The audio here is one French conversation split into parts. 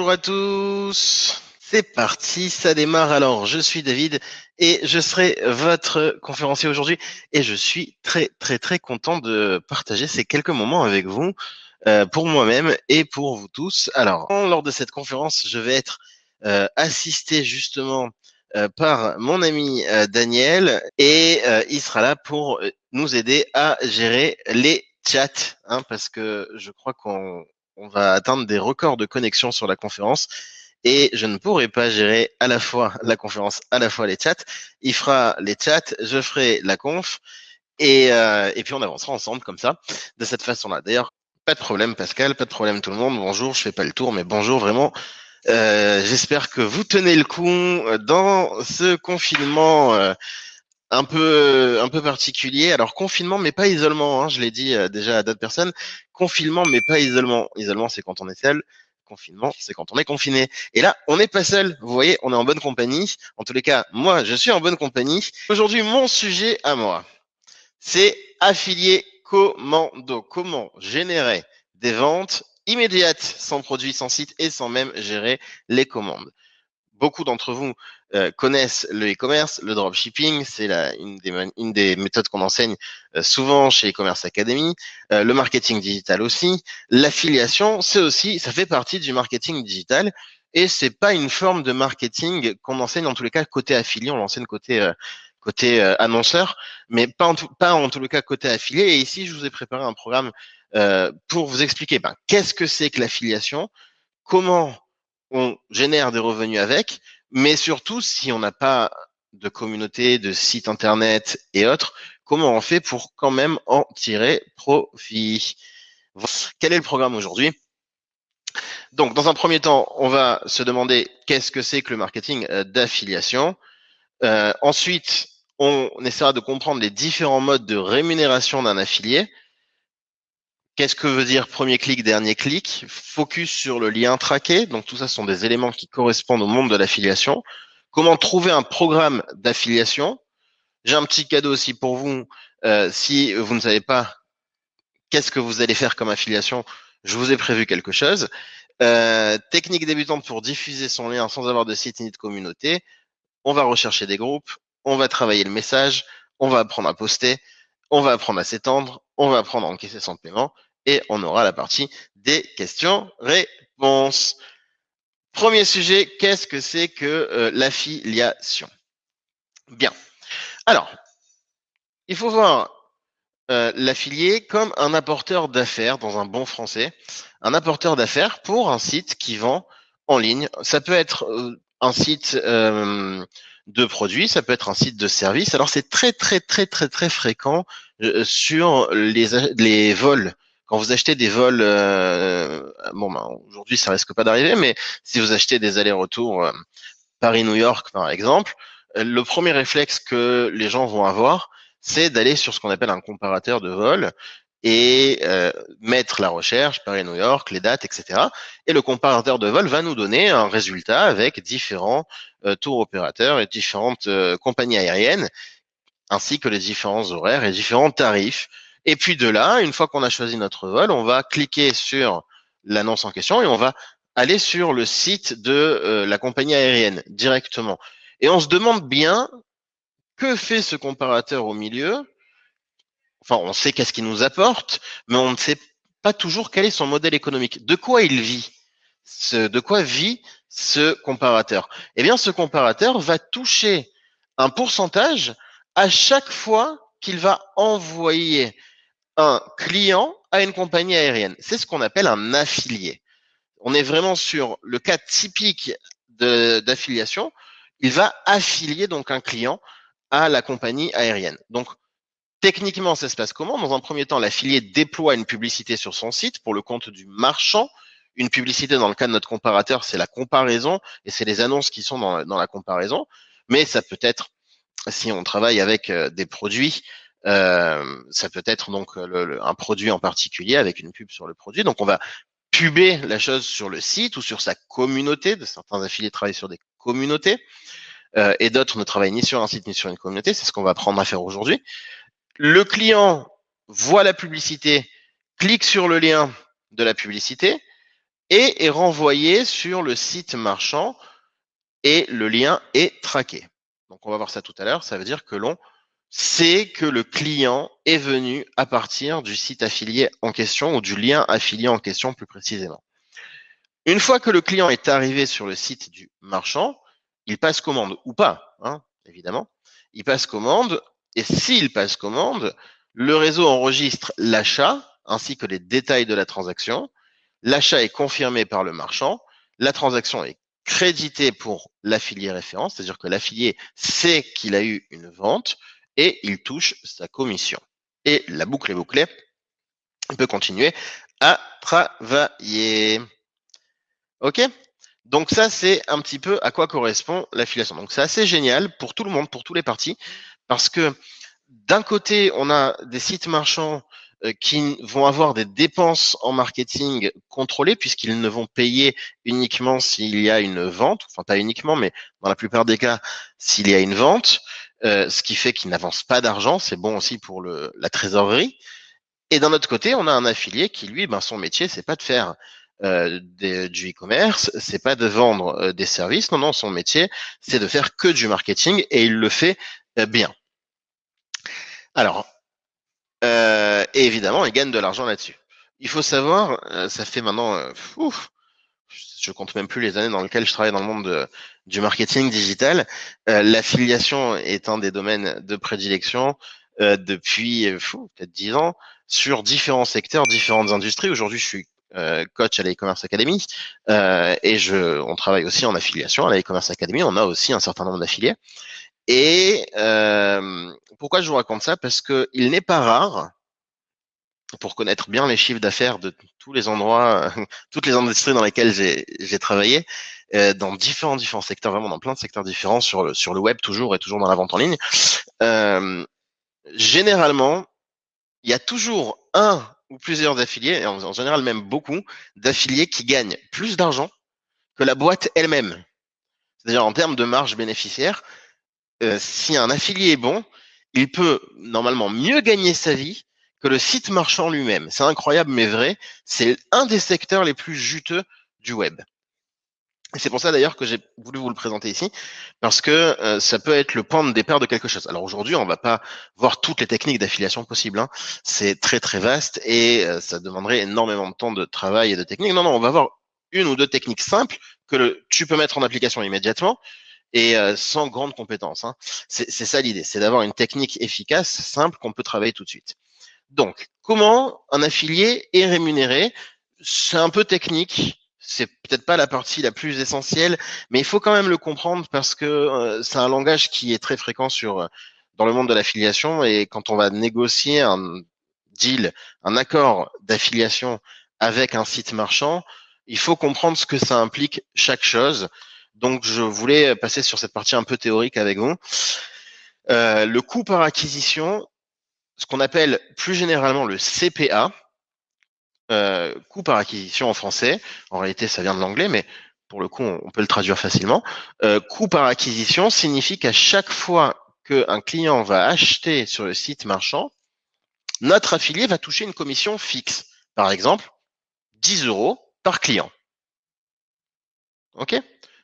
Bonjour à tous, c'est parti, ça démarre. Alors, je suis David et je serai votre conférencier aujourd'hui et je suis très content de partager ces quelques moments avec vous pour moi-même et pour vous tous. Alors, lors de cette conférence, je vais être assisté justement par mon ami Daniel et il sera là pour nous aider à gérer les chats, hein, parce que je crois qu'on va atteindre des records de connexion sur la conférence et je ne pourrai pas gérer à la fois la conférence, à la fois les chats. Il fera les chats, je ferai la conf et puis on avancera ensemble comme ça, de cette façon-là. D'ailleurs, pas de problème Pascal, pas de problème tout le monde. Bonjour, je fais pas le tour, mais bonjour vraiment. J'espère que vous tenez le coup dans ce confinement un peu particulier. Alors confinement, mais pas isolement, hein, je l'ai dit déjà à d'autres personnes. Confinement, mais pas isolement. Isolement, c'est quand on est seul. Confinement, c'est quand on est confiné. Et là, on n'est pas seul. Vous voyez, on est en bonne compagnie. En tous les cas, moi, je suis en bonne compagnie. Aujourd'hui, mon sujet à moi, c'est affilié commando. Comment générer des ventes immédiates sans produit, sans site et sans même gérer les commandes. Beaucoup d'entre vous connaissent le e-commerce, le dropshipping, c'est une des méthodes qu'on enseigne souvent chez e-commerce Academy, le marketing digital aussi, l'affiliation, c'est aussi, ça fait partie du marketing digital et c'est pas une forme de marketing qu'on enseigne en tous les cas côté affilié, on l'enseigne côté annonceur, mais pas en tous les cas côté affilié. Et ici, je vous ai préparé un programme pour vous expliquer qu'est-ce que c'est que l'affiliation, comment on génère des revenus avec, mais surtout si on n'a pas de communauté, de site internet et autres, comment on fait pour quand même en tirer profit. Quel est le programme aujourd'hui? Donc, dans un premier temps, on va se demander qu'est-ce que c'est que le marketing d'affiliation. Ensuite, on essaiera de comprendre les différents modes de rémunération d'un affilié. Qu'est-ce que veut dire premier clic, dernier clic? Focus sur le lien traqué. Donc tout ça sont des éléments qui correspondent au monde de l'affiliation. Comment trouver un programme d'affiliation? J'ai un petit cadeau aussi pour vous. Si vous ne savez pas qu'est-ce que vous allez faire comme affiliation, je vous ai prévu quelque chose. Technique débutante pour diffuser son lien sans avoir de site ni de communauté. On va rechercher des groupes, on va travailler le message, on va apprendre à poster, on va apprendre à s'étendre, on va apprendre à encaisser son paiement et on aura la partie des questions-réponses. Premier sujet, qu'est-ce que c'est que l'affiliation? Bien. Alors, il faut voir l'affilié comme un apporteur d'affaires dans un bon français, un apporteur d'affaires pour un site qui vend en ligne. Ça peut être un site de produits, ça peut être un site de service. Alors c'est très fréquent sur les vols. Quand vous achetez des vols, aujourd'hui ça risque pas d'arriver, mais si vous achetez des allers-retours Paris-New York par exemple, le premier réflexe que les gens vont avoir, c'est d'aller sur ce qu'on appelle un comparateur de vol et mettre la recherche, Paris-New York, les dates, etc. Et le comparateur de vol va nous donner un résultat avec différents tours opérateurs et différentes compagnies aériennes, ainsi que les différents horaires et différents tarifs. Et puis de là, une fois qu'on a choisi notre vol, on va cliquer sur l'annonce en question et on va aller sur le site de la compagnie aérienne directement. Et on se demande bien que fait ce comparateur au milieu. Enfin, on sait qu'est-ce qu'il nous apporte, mais on ne sait pas toujours quel est son modèle économique. De quoi il vit? De quoi vit ce comparateur? Eh bien, ce comparateur va toucher un pourcentage à chaque fois qu'il va envoyer un client à une compagnie aérienne. C'est ce qu'on appelle un affilié. On est vraiment sur le cas typique d'affiliation. Il va affilier donc un client à la compagnie aérienne. Donc, techniquement, ça se passe comment? Dans un premier temps, l'affilié déploie une publicité sur son site pour le compte du marchand. Une publicité, dans le cas de notre comparateur, c'est la comparaison et c'est les annonces qui sont dans la comparaison. Mais ça peut être, si on travaille avec des produits, ça peut être donc un produit en particulier avec une pub sur le produit. Donc, on va puber la chose sur le site ou sur sa communauté. Certains affiliés travaillent sur des communautés et d'autres ne travaillent ni sur un site ni sur une communauté. C'est ce qu'on va apprendre à faire aujourd'hui. Le client voit la publicité, clique sur le lien de la publicité, et est renvoyé sur le site marchand et le lien est traqué. Donc on va voir ça tout à l'heure, ça veut dire que l'on sait que le client est venu à partir du site affilié en question ou du lien affilié en question plus précisément. Une fois que le client est arrivé sur le site du marchand, il passe commande ou pas, hein, évidemment. Il passe commande et s'il passe commande, le réseau enregistre l'achat ainsi que les détails de la transaction. L'achat est confirmé par le marchand. La transaction est créditée pour l'affilié référent, c'est-à-dire que l'affilié sait qu'il a eu une vente et il touche sa commission. Et la boucle est bouclée. On peut continuer à travailler. OK? Donc ça, c'est un petit peu à quoi correspond l'affiliation. Donc c'est assez génial pour tout le monde, pour tous les partis, parce que d'un côté, on a des sites marchands qui vont avoir des dépenses en marketing contrôlées, puisqu'ils ne vont payer uniquement s'il y a une vente, enfin pas uniquement, mais dans la plupart des cas, s'il y a une vente, ce qui fait qu'ils n'avancent pas d'argent, c'est bon aussi pour la trésorerie. Et d'un autre côté, on a un affilié qui, lui, ben, son métier, c'est pas de faire du e-commerce, c'est pas de vendre des services. Non, non, son métier, c'est de faire que du marketing et il le fait bien. Alors, et évidemment, il gagne de l'argent là-dessus. Il faut savoir, ça fait maintenant, je compte même plus les années dans lesquelles je travaille dans le monde du marketing digital. L'affiliation est un des domaines de prédilection depuis peut-être 10 ans sur différents secteurs, différentes industries. Aujourd'hui, je suis coach à l'e-commerce academy on travaille aussi en affiliation à l'e-commerce academy. On a aussi un certain nombre d'affiliés. Et pourquoi je vous raconte ça? Parce que il n'est pas rare, pour connaître bien les chiffres d'affaires de tous les endroits, toutes les industries dans lesquelles j'ai travaillé, dans différents secteurs, vraiment dans plein de secteurs différents, sur le web toujours et toujours dans la vente en ligne. Généralement, il y a toujours un ou plusieurs affiliés, et en général même beaucoup, d'affiliés qui gagnent plus d'argent que la boîte elle-même. C'est-à-dire en termes de marge bénéficiaire, si un affilié est bon, il peut normalement mieux gagner sa vie que le site marchand lui-même. C'est incroyable mais vrai. C'est un des secteurs les plus juteux du web. Et c'est pour ça d'ailleurs que j'ai voulu vous le présenter ici, parce que ça peut être le point de départ de quelque chose. Alors aujourd'hui, on va pas voir toutes les techniques d'affiliation possibles, hein. C'est très très vaste et ça demanderait énormément de temps de travail et de technique. Non, non, on va voir une ou deux techniques simples que tu peux mettre en application immédiatement et sans grande compétence, hein. C'est ça l'idée, c'est d'avoir une technique efficace, simple, qu'on peut travailler tout de suite. Donc, comment un affilié est rémunéré? C'est un peu technique, c'est peut-être pas la partie la plus essentielle, mais il faut quand même le comprendre parce que c'est un langage qui est très fréquent dans le monde de l'affiliation et quand on va négocier un deal, un accord d'affiliation avec un site marchand, il faut comprendre ce que ça implique chaque chose. Donc, je voulais passer sur cette partie un peu théorique avec vous. Le coût par acquisition, ce qu'on appelle plus généralement le CPA, coût par acquisition en français. En réalité, ça vient de l'anglais, mais pour le coup, on peut le traduire facilement. Coût par acquisition signifie qu'à chaque fois qu'un client va acheter sur le site marchand, notre affilié va toucher une commission fixe. Par exemple, 10 euros par client. OK?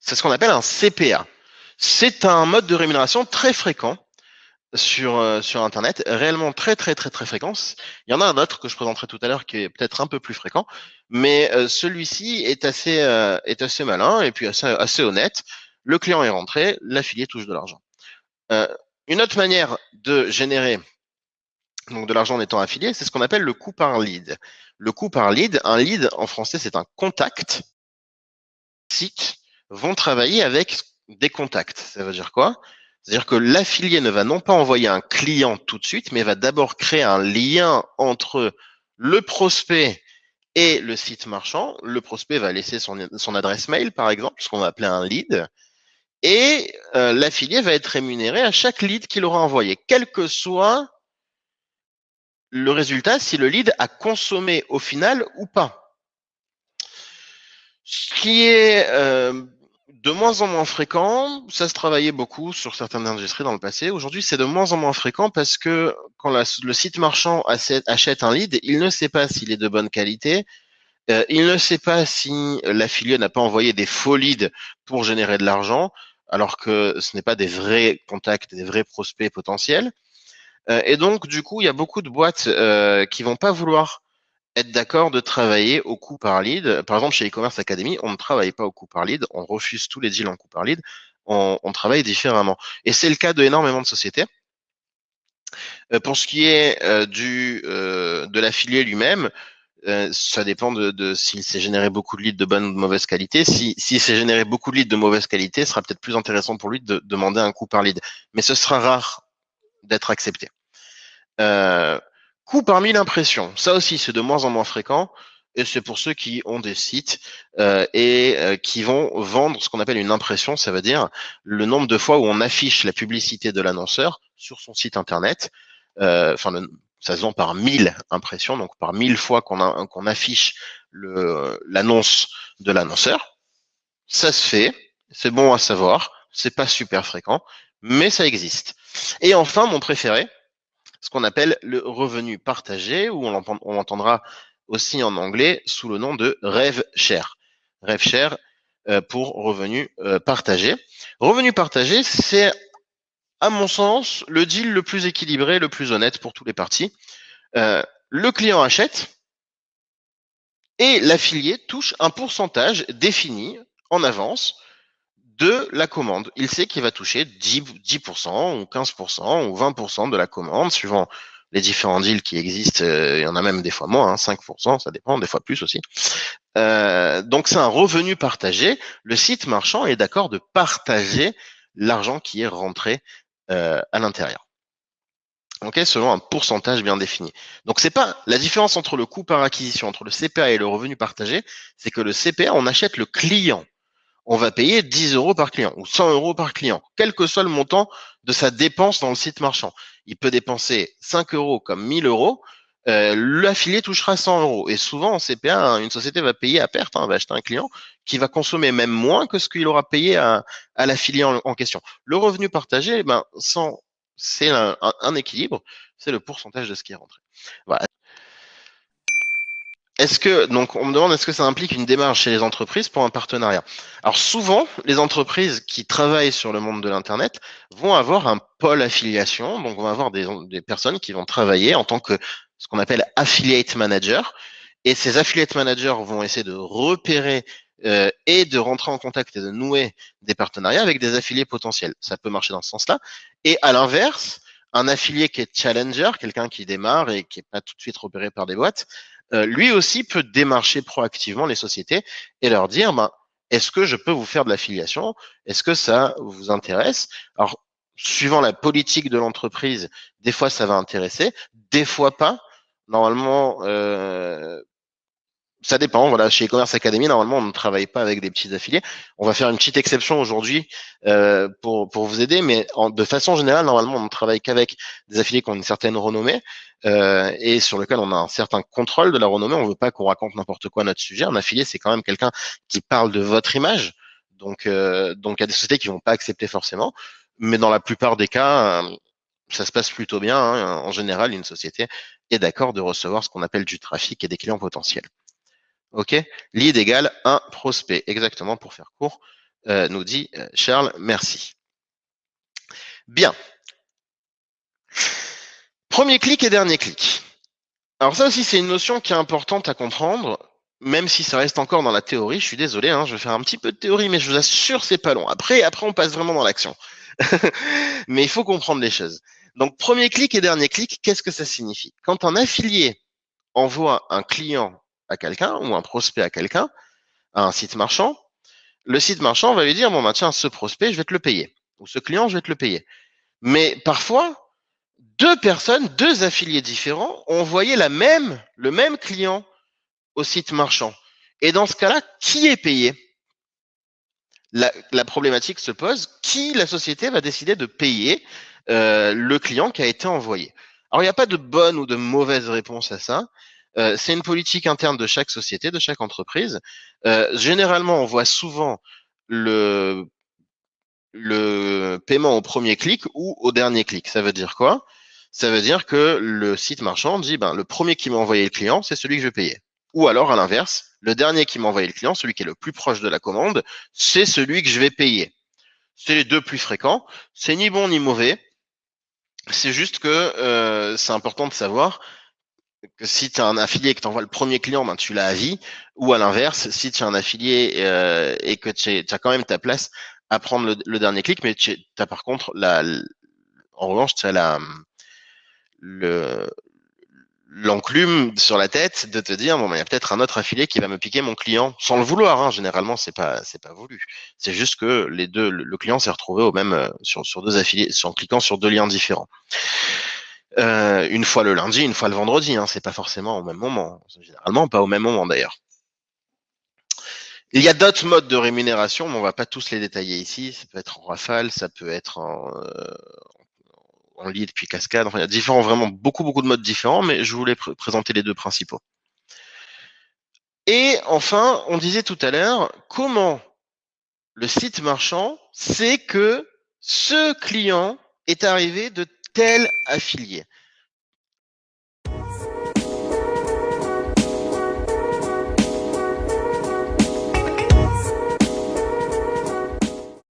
C'est ce qu'on appelle un CPA. C'est un mode de rémunération très fréquent sur Internet, réellement très fréquent. Il y en a un autre que je présenterai tout à l'heure qui est peut-être un peu plus fréquent, mais celui-ci est assez malin et puis assez honnête. Le client est rentré, l'affilié touche de l'argent. Une autre manière de générer donc de l'argent en étant affilié, c'est ce qu'on appelle le coût par lead. Le coût par lead, un lead en français, c'est un contact. Les sites vont travailler avec des contacts. Ça veut dire quoi? C'est-à-dire que l'affilié ne va non pas envoyer un client tout de suite, mais va d'abord créer un lien entre le prospect et le site marchand. Le prospect va laisser son adresse mail, par exemple, ce qu'on va appeler un lead. Et l'affilié va être rémunéré à chaque lead qu'il aura envoyé, quel que soit le résultat, si le lead a consommé au final ou pas. Ce qui est de moins en moins fréquent, ça se travaillait beaucoup sur certaines industries dans le passé. Aujourd'hui, c'est de moins en moins fréquent parce que quand le site marchand achète un lead, il ne sait pas s'il est de bonne qualité Il ne sait pas si l'affilié n'a pas envoyé des faux leads pour générer de l'argent, alors que ce n'est pas des vrais contacts, des vrais prospects potentiels. Et donc, du coup, il y a beaucoup de boîtes qui vont pas vouloir être d'accord de travailler au coût par lead. Par exemple, chez e-commerce Academy, on ne travaille pas au coût par lead, on refuse tous les deals en coût par lead, on travaille différemment. Et c'est le cas de énormément de sociétés. Pour ce qui est de l'affilié lui-même, ça dépend de s'il s'est généré beaucoup de leads de bonne ou de mauvaise qualité. S'il s'est généré beaucoup de leads de mauvaise qualité, ce sera peut-être plus intéressant pour lui de demander un coût par lead. Mais ce sera rare d'être accepté. Euh, Coût par 1000 impressions, ça aussi c'est de moins en moins fréquent. Et c'est pour ceux qui ont des sites qui vont vendre ce qu'on appelle une impression, ça veut dire le nombre de fois où on affiche la publicité de l'annonceur sur son site internet. Enfin, ça se vend par 1000 impressions, donc par 1000 fois qu'on affiche l'annonce de l'annonceur. Ça se fait, c'est bon à savoir, c'est pas super fréquent, mais ça existe. Et enfin, mon préféré, ce qu'on appelle le revenu partagé, ou on l'entendra aussi en anglais sous le nom de rev share. Rev share pour revenu partagé. Revenu partagé, c'est à mon sens le deal le plus équilibré, le plus honnête pour tous les parties. Le client achète et l'affilié touche un pourcentage défini en avance de la commande. Il sait qu'il va toucher 10% ou 15% ou 20% de la commande, suivant les différents deals qui existent. Il y en a même des fois moins, 5%, ça dépend, des fois plus aussi. Donc c'est un revenu partagé. Le site marchand est d'accord de partager l'argent qui est rentré à l'intérieur. Okay, selon un pourcentage bien défini. Donc c'est pas la différence entre le coût par acquisition, entre le CPA et le revenu partagé, c'est que le CPA, on achète le client. On va payer 10 euros par client ou 100 euros par client, quel que soit le montant de sa dépense dans le site marchand. Il peut dépenser 5 euros comme 1000 euros, l'affilié touchera 100 euros. Et souvent, en CPA, une société va payer à perte, va acheter un client qui va consommer même moins que ce qu'il aura payé à l'affilié en question. Le revenu partagé, c'est un équilibre, c'est le pourcentage de ce qui est rentré. Voilà. Donc on me demande est-ce que ça implique une démarche chez les entreprises pour un partenariat? Alors souvent, les entreprises qui travaillent sur le monde de l'Internet vont avoir un pôle affiliation, donc vont avoir des personnes qui vont travailler en tant que ce qu'on appelle affiliate manager. Et ces affiliate managers vont essayer de repérer et de rentrer en contact et de nouer des partenariats avec des affiliés potentiels. Ça peut marcher dans ce sens-là. Et à l'inverse, un affilié qui est challenger, quelqu'un qui démarre et qui n'est pas tout de suite repéré par des boîtes, lui aussi peut démarcher proactivement les sociétés et leur dire, est-ce que je peux vous faire de l'affiliation? Est-ce que ça vous intéresse? Alors, suivant la politique de l'entreprise, des fois ça va intéresser, des fois pas. Normalement, ça dépend. Voilà, chez e-commerce Academy, normalement, on ne travaille pas avec des petits affiliés. On va faire une petite exception aujourd'hui pour vous aider, mais de façon générale, normalement, on ne travaille qu'avec des affiliés qui ont une certaine renommée et sur lequel on a un certain contrôle de la renommée. On ne veut pas qu'on raconte n'importe quoi à notre sujet. Un affilié, c'est quand même quelqu'un qui parle de votre image. Donc, il y a des sociétés qui vont pas accepter forcément, mais dans la plupart des cas, ça se passe plutôt bien. En général, une société est d'accord de recevoir ce qu'on appelle du trafic et des clients potentiels. OK? Lead égale un prospect. Exactement, pour faire court, nous dit Charles. Merci. Bien. Premier clic et dernier clic. Alors ça aussi, c'est une notion qui est importante à comprendre, même si ça reste encore dans la théorie. Je suis désolé, je vais faire un petit peu de théorie, mais je vous assure, c'est pas long. Après, on passe vraiment dans l'action. Mais il faut comprendre les choses. Donc, premier clic et dernier clic, qu'est-ce que ça signifie? Quand un affilié envoie un client à quelqu'un ou un prospect à quelqu'un, à un site marchand, le site marchand va lui dire, tiens, ce prospect, je vais te le payer. Ou ce client, je vais te le payer. Mais parfois, deux affiliés différents ont envoyé le même client au site marchand. Et dans ce cas-là, qui est payé? La problématique se pose, qui la société va décider de payer le client qui a été envoyé? Alors, il n'y a pas de bonne ou de mauvaise réponse à ça. C'est une politique interne de chaque société, de chaque entreprise. Généralement, on voit souvent le paiement au premier clic ou au dernier clic. Ça veut dire quoi? Ça veut dire que le site marchand dit, le premier qui m'a envoyé le client, c'est celui que je vais payer. Ou alors, à l'inverse, Le dernier qui m'a envoyé le client, celui qui est le plus proche de la commande, c'est celui que je vais payer. C'est les deux plus fréquents. C'est ni bon ni mauvais. C'est juste que c'est important de savoir que si tu as un affilié que t'envoie le premier client, ben, tu l'as à vie. Ou à l'inverse, si tu as un affilié et que tu as quand même ta place à prendre le dernier clic, mais tu as par contre en revanche, tu as le, l'enclume sur la tête de te dire bon ben, il y a peut-être un autre affilié qui va me piquer mon client sans le vouloir, hein. Généralement c'est pas voulu, c'est juste que les deux le client s'est retrouvé au même sur deux affiliés en cliquant sur deux liens différents, une fois le lundi, une fois le vendredi, hein. C'est pas forcément au même moment, généralement pas au même moment d'ailleurs. Il y a d'autres modes de rémunération, mais on va pas tous les détailler ici. Ça peut être en rafale, ça peut être en lead puis cascade. Enfin, il y a vraiment beaucoup de modes différents, mais je voulais présenter les deux principaux. Et enfin, on disait tout à l'heure, comment le site marchand sait que ce client est arrivé de tel affilié.